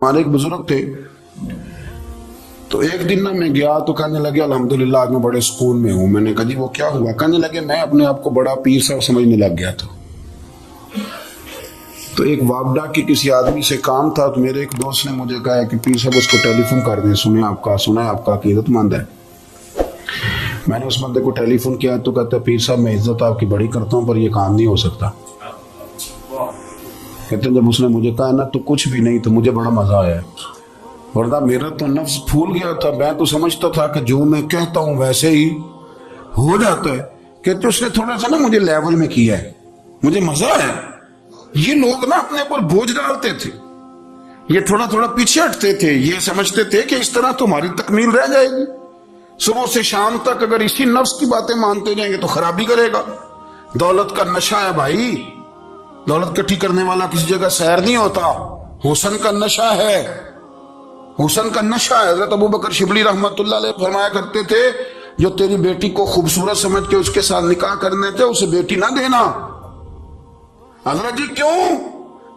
ہمارے ایک بزرگ تھے، تو ایک دن میں گیا تو کہنے لگے الحمدللہ آج میں بڑے سکون میں ہوں۔ میں نے کہا جی وہ کیا ہوا؟ کہنے لگے میں اپنے آپ کو بڑا پیر صاحب سمجھنے لگ گیا تھا۔ تو ایک وابڈا کی کسی آدمی سے کام تھا، تو میرے ایک دوست نے مجھے کہا کہ پیر صاحب اس کو ٹیلی فون کر دیں، سنا ہے آپ کا عقیدت مند ہے۔ میں نے اس بندے کو ٹیلی فون کیا تو کہتا ہے پیر صاحب میں عزت آپ کی بڑی کرتا ہوں پر یہ کام نہیں ہو سکتا۔ کہتے ہیں جب اس نے مجھے کہا نا تو کچھ بھی نہیں، تو مجھے بڑا مزہ آیا، ورنہ میرا تو نفس پھول گیا تھا۔ میں تو سمجھتا تھا کہ جو میں کہتا ہوں ویسے ہی ہو جاتا ہے۔ کہتے اس نے تھوڑا سا نا مجھے لیول میں کیا ہے، مجھے مزہ آیا۔ یہ لوگ نا اپنے اوپر بوجھ ڈالتے تھے، یہ تھوڑا تھوڑا پیچھے ہٹتے تھے، یہ سمجھتے تھے کہ اس طرح تمہاری تکمیل رہ جائے گی۔ صبح سے شام تک اگر اسی نفس کی باتیں مانتے جائیں گے تو خرابی کرے گا۔ دولت کا نشہ ہے بھائی، دولت کٹھی کرنے والا کسی جگہ سیر نہیں ہوتا، حسن کا نشہ ہے، حسن کا نشہ ہے۔ حضرت ابوبکر شبلی رحمت اللہ علیہ فرمایا کرتے تھے جو تیری بیٹی کو خوبصورت سمجھ کے اس کے ساتھ نکاح کرنے تھے اسے بیٹی نہ دینا۔ حضرت جی کیوں؟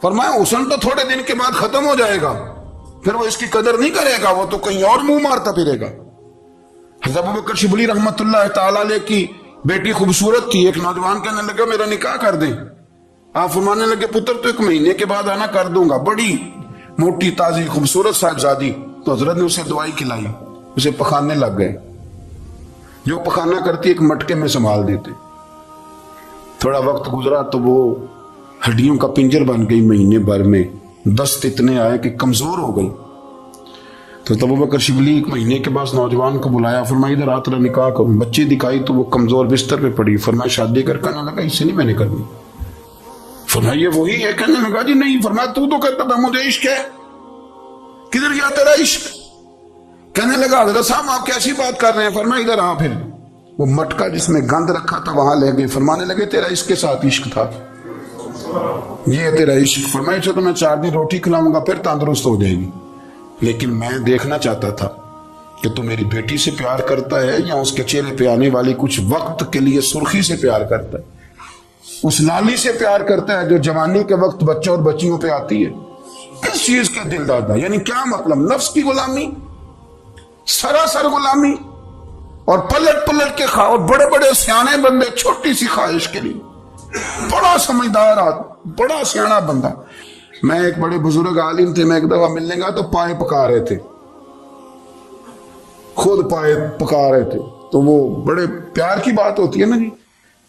فرمایا حسن تو تھوڑے دن کے بعد ختم ہو جائے گا، پھر وہ اس کی قدر نہیں کرے گا، وہ تو کہیں اور منہ مارتا پھرے گا۔ حضرت ابوبکر شبلی رحمت اللہ تعالی علیہ کی بیٹی خوبصورت تھی، ایک نوجوان کہنے لگا میرا نکاح کر دیں۔ آپ فرمانے لگے پتر تو 1 مہینے کے بعد آنا کر دوں گا، بڑی موٹی تازی خوبصورت صاحبزادی۔ تو حضرت نے اسے دوائی کھلائی، اسے پخانے لگ گئے، جو پخانہ کرتی ایک مٹکے میں سنبھال دیتے۔ تھوڑا وقت گزرا تو وہ ہڈیوں کا پنجر بن گئی، مہینے بھر میں دست اتنے آئے کہ کمزور ہو گئی۔ تو ابوبکر شبلی 1 مہینے کے بعد نوجوان کو بلایا، فرمایا ادھر آ نکاح کروں۔ بچی دکھائی تو وہ کمزور بستر پہ پڑی، فرمایا شادی کرنا لگا اس سے نہیں میں نے کرنی۔ فرمایا یہ وہی ہے؟ کہنے لگا جی نہیں۔ فرمایا تو کہتا تھا مجھے عشق ہے، کدھر گیا تیرا عشق؟ کہنے لگا حضرت صاحب آپ کیسی بات کر رہے ہیں؟ فرمایا ادھر آ۔ پھر وہ مٹکا جس میں گند رکھا تھا وہاں لے گئے، فرمانے لگے تیرا اس کے ساتھ عشق تھا، یہ ہے تیرا عشق۔ فرمایا اسے تو میں 4 دن روٹی کھلاؤں گا پھر تندرست ہو جائے گی، لیکن میں دیکھنا چاہتا تھا کہ تو میری بیٹی سے پیار کرتا ہے یا اس کے چہرے پہ آنے والی کچھ وقت کے لیے سرخی سے پیار کرتا ہے، اس لالی سے پیار کرتا ہے جو جوانی کے وقت بچوں اور بچیوں پہ آتی ہے۔ کس چیز کے دل دادا؟ یعنی کیا مطلب؟ نفس کی غلامی، سراسر غلامی، اور پلٹ پلٹ کے اور بڑے بڑے سیانے بندے چھوٹی سی خواہش کے لیے۔ بڑا سمجھدار آدمی، بڑا سیانا بندہ۔ میں ایک بڑے بزرگ عالم تھے، میں ایک دفعہ ملنے گا تو پائے پکا رہے تھے، خود پائے پکا رہے تھے، تو وہ بڑے پیار کی بات ہوتی ہے نا جی،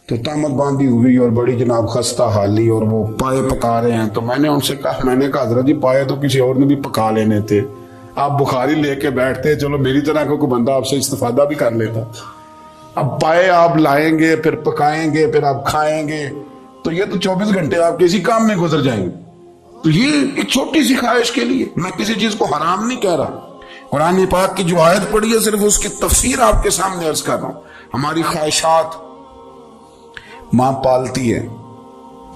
تو تہمت باندھی ہوئی اور بڑی جناب خستہ حالی، اور وہ پائے پکا رہے ہیں۔ تو میں نے ان سے کہا، میں نے کہا حضرت جی پائے تو کسی اور نے بھی پکا لینے تھے، آپ بخاری لے کے بیٹھتے، چلو میری طرح کو کوئی بندہ آپ سے استفادہ بھی کر لیتا۔ اب پائے آپ لائیں گے، پھر پکائیں گے، پھر آپ کھائیں گے، تو یہ تو 24 گھنٹے آپ کسی کام میں گزر جائیں گے۔ تو یہ ایک چھوٹی سی خواہش کے لیے، میں کسی چیز کو حرام نہیں کہہ رہا، قرآن پاک کی جو آیت پڑھی ہے صرف اس کی تفسیر آپ کے سامنے عرض کر رہا ہوں۔ ہماری خواہشات ماں پالتی ہے،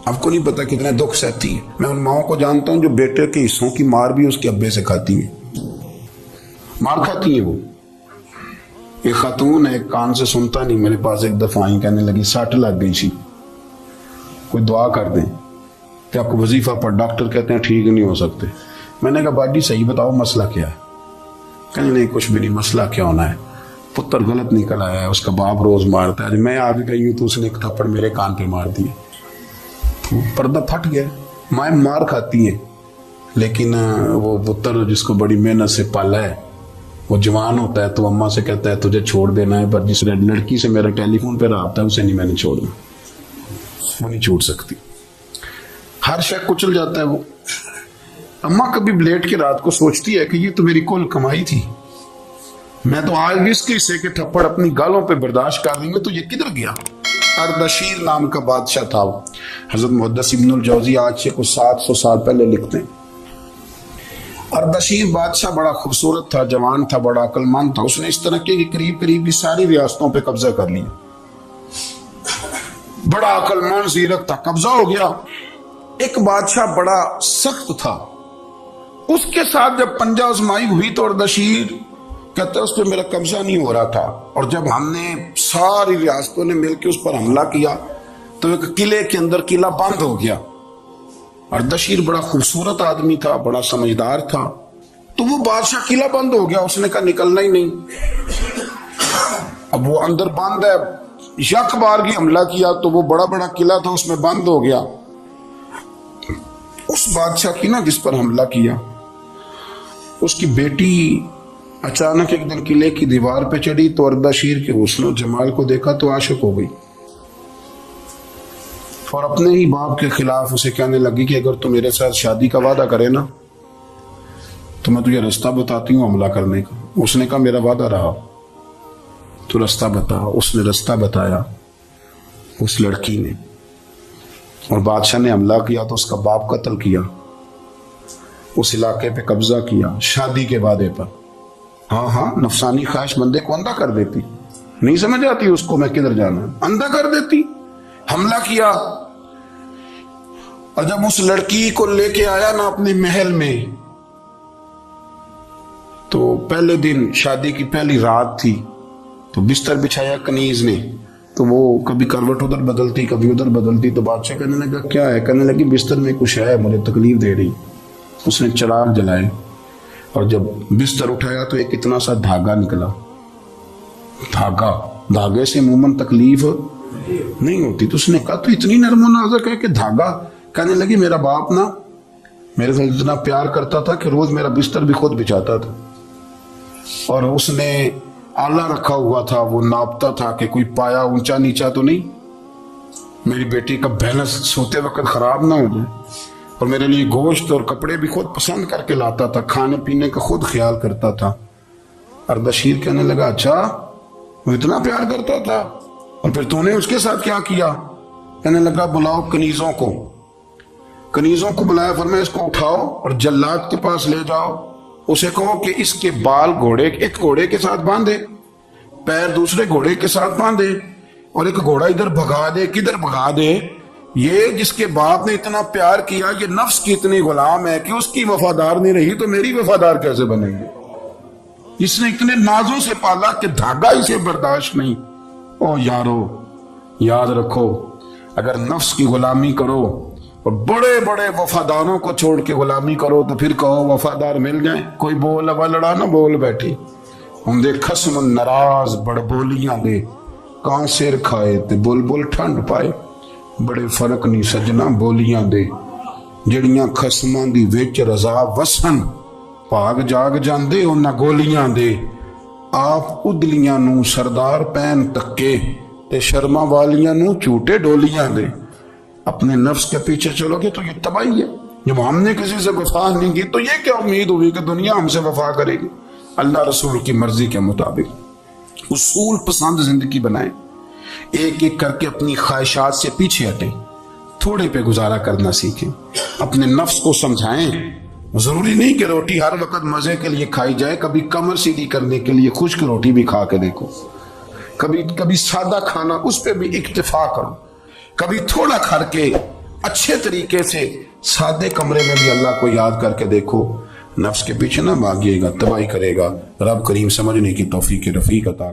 آپ کو نہیں پتا کتنے دکھ سہتی ہے۔ میں ان ماؤں کو جانتا ہوں جو بیٹے کے حصوں کی مار بھی اس کے ابے سے کھاتی ہیں، مار کھاتی ہیں وہ۔ ایک خاتون ہے، ایک کان سے سنتا نہیں، میرے پاس ایک دفعہ آئی، کہنے لگی 60 لگ گئی سی، کوئی دعا کر دیں کہ آپ کو وظیفہ پر ڈاکٹر کہتے ہیں ٹھیک نہیں ہو سکتے۔ میں نے کہا باجی صحیح بتاؤ مسئلہ کیا ہے؟ کہنے نہیں کچھ بھی نہیں، مسئلہ کیا ہونا ہے، پتر غلط نکل آیا ہے، اس کا باپ روز مارتا ہے، میں آ گئی ہوں تو اس نے ایک تھپڑ میرے کان پہ مار دیے، پردہ پھٹ گیا۔ مائیں مار کھاتی ہیں، لیکن وہ پتر جس کو بڑی محنت سے پالا ہے وہ جوان ہوتا ہے تو اماں سے کہتا ہے تجھے چھوڑ دینا ہے، پر جس لڑکی سے میرا ٹیلی فون پہ رابطہ ہے اسے نہیں میں نے چھوڑنا، وہ نہیں چھوڑ سکتی، ہر شے کچل جاتا ہے وہ۔ اماں کبھی لیٹ کے رات کو سوچتی ہے کہ یہ تو میری کل کمائی تھی، میں تو آج اس کے حصے کے تھپڑ اپنی گالوں پہ برداشت کر رہی ہوں، تو یہ کدھر گیا؟ اردشیر نام کا بادشاہ تھا وہ، حضرت محدث ابن الجوزی آج سے کچھ 700 سال پہلے لکھتے ہیں۔ اردشیر بادشاہ بڑا خوبصورت تھا، جوان تھا، بڑا عقل مند تھا، اس نے اس طرح کے قریب کی ساری ریاستوں پہ قبضہ کر لیا، بڑا عقل مند زیرک تھا، قبضہ ہو گیا۔ ایک بادشاہ بڑا سخت تھا، اس کے ساتھ جب پنجہ آزمائی ہوئی تو اردشیر کہتا ہے اس پہ میرا قبضہ نہیں ہو رہا تھا، اور جب ہم نے ساری ریاستوں نے مل کے اس پر حملہ کیا تو ایک قلعے کے اندر قلعہ بند ہو گیا۔ اردشیر بڑا خوبصورت آدمی تھا، بڑا سمجھدار تھا، تو وہ بادشاہ قلعہ بند ہو گیا، اس نے کہا نکلنا ہی نہیں. اب وہ اندر بند ہے، یک بار کی حملہ کیا تو وہ بڑا بڑا قلعہ تھا اس میں بند ہو گیا. اس بادشاہ کی نا جس پر حملہ کیا، اس کی بیٹی اچانک ایک دن قلعے کی دیوار پہ چڑھی تو اردشیر کے حسن و جمال کو دیکھا تو عاشق ہو گئی، اور اپنے ہی باپ کے خلاف اسے کہنے لگی کہ اگر تو میرے ساتھ شادی کا وعدہ کرے نا تو میں تجھے رستہ بتاتی ہوں حملہ کرنے کا. اس نے کہا میرا وعدہ رہا، تو رستہ بتا. اس نے رستہ بتایا اس لڑکی نے، اور بادشاہ نے حملہ کیا تو اس کا باپ قتل کیا، اس علاقے پہ قبضہ کیا شادی کے وعدے پر. ہاں نفسانی خواہش بندے کو اندھا کر دیتی، نہیں سمجھ آتی اس کو میں کدھر جانا، اندھا کر دیتی. حملہ کیا، اور جب اس لڑکی کو لے کے آیا نا اپنے محل میں، تو پہلے دن شادی کی پہلی رات تھی، تو بستر بچھایا کنیز نے، تو وہ کبھی کروٹ ادھر بدلتی کبھی ادھر بدلتی. تو بادشاہ کہنے لگا کیا ہے؟ کہنے لگی بستر میں کچھ ہے، مجھے تکلیف دے رہی. اس نے چراغ جلائے اور جب بستر اٹھایا تو ایک اتنا سا دھاگا نکلا. دھاگے سے عموماً تکلیف نہیں ہوتی. تو اس نے کہا تو اتنی نرم و نازک ہے کہ دھاگا. کہنے لگی میرا باپ نا میرے سے اتنا پیار کرتا تھا کہ روز میرا بستر بھی خود بچھاتا تھا، اور اس نے آلہ رکھا ہوا تھا، وہ ناپتا تھا کہ کوئی پایا اونچا نیچا تو نہیں، میری بیٹی کا بیلنس سوتے وقت خراب نہ ہو جائے. اور میرے لیے گوشت اور کپڑے بھی خود پسند کر کے لاتا تھا، کھانے پینے کا خود خیال کرتا تھا. اردشیر کہنے لگا اچھا وہ اتنا پیار کرتا تھا، اور پھر تو نے اس کے ساتھ کیا کیا؟ کہنے لگا بلاؤ کنیزوں کو بلایا، فرمایا اس کو اٹھاؤ اور جلاد کے پاس لے جاؤ، اسے کہو کہ اس کے بال ایک گھوڑے کے ساتھ باندھے، پیر دوسرے گھوڑے کے ساتھ باندھے، اور ایک گھوڑا ادھر بھگا دے کدھر بھگا دے. یہ جس کے باپ نے اتنا پیار کیا، یہ نفس کی اتنی غلام ہے کہ اس کی وفادار نہیں رہی تو میری وفادار کیسے بنے گی؟ اس نے اتنے نازوں سے پالا کہ دھاگا اسے برداشت نہیں. او یارو یاد رکھو، اگر نفس کی غلامی کرو اور بڑے بڑے وفاداروں کو چھوڑ کے غلامی کرو تو پھر کہو وفادار مل جائیں. کوئی بول اب لڑا نہ بول بیٹھی، ہم دے خصم ناراض بڑ بولیاں دے، کان سیر کھائے تے بلبل ٹھنڈ پائے. بڑے فرق نہیں سجنا بولیاں دے، جڑیاں خصماں دی وچ رضا وسن، پاگ جاگ جاندے انہاں گولیاں دے. آپ ادلیاں نو سردار پین تکے تے شرما والیاں نو چوٹے ڈولیاں دے. اپنے نفس کے پیچھے چلو گے تو یہ تباہی ہے. جب ہم نے کسی سے وفا نہیں کی تو یہ کیا امید ہوئی کہ دنیا ہم سے وفا کرے گی؟ اللہ رسول کی مرضی کے مطابق اصول پسند زندگی بنائیں، ایک ایک کر کے اپنی خواہشات سے پیچھے ہٹیں، تھوڑے پہ گزارا کرنا سیکھیں، اپنے نفس کو سمجھائیں. ضروری نہیں کہ روٹی ہر وقت مزے کے لیے کھائی جائے، کبھی کمر سیدھی کرنے کے لیے خشک روٹی بھی کھا کے دیکھو، کبھی سادہ کھانا اس پہ بھی اکتفا کرو، کبھی تھوڑا کھا کے اچھے طریقے سے سادے کمرے میں بھی اللہ کو یاد کر کے دیکھو. نفس کے پیچھے نہ بھاگیے گا، تباہی کرے گا. رب کریم سمجھنے کی توفیق رفیق عطا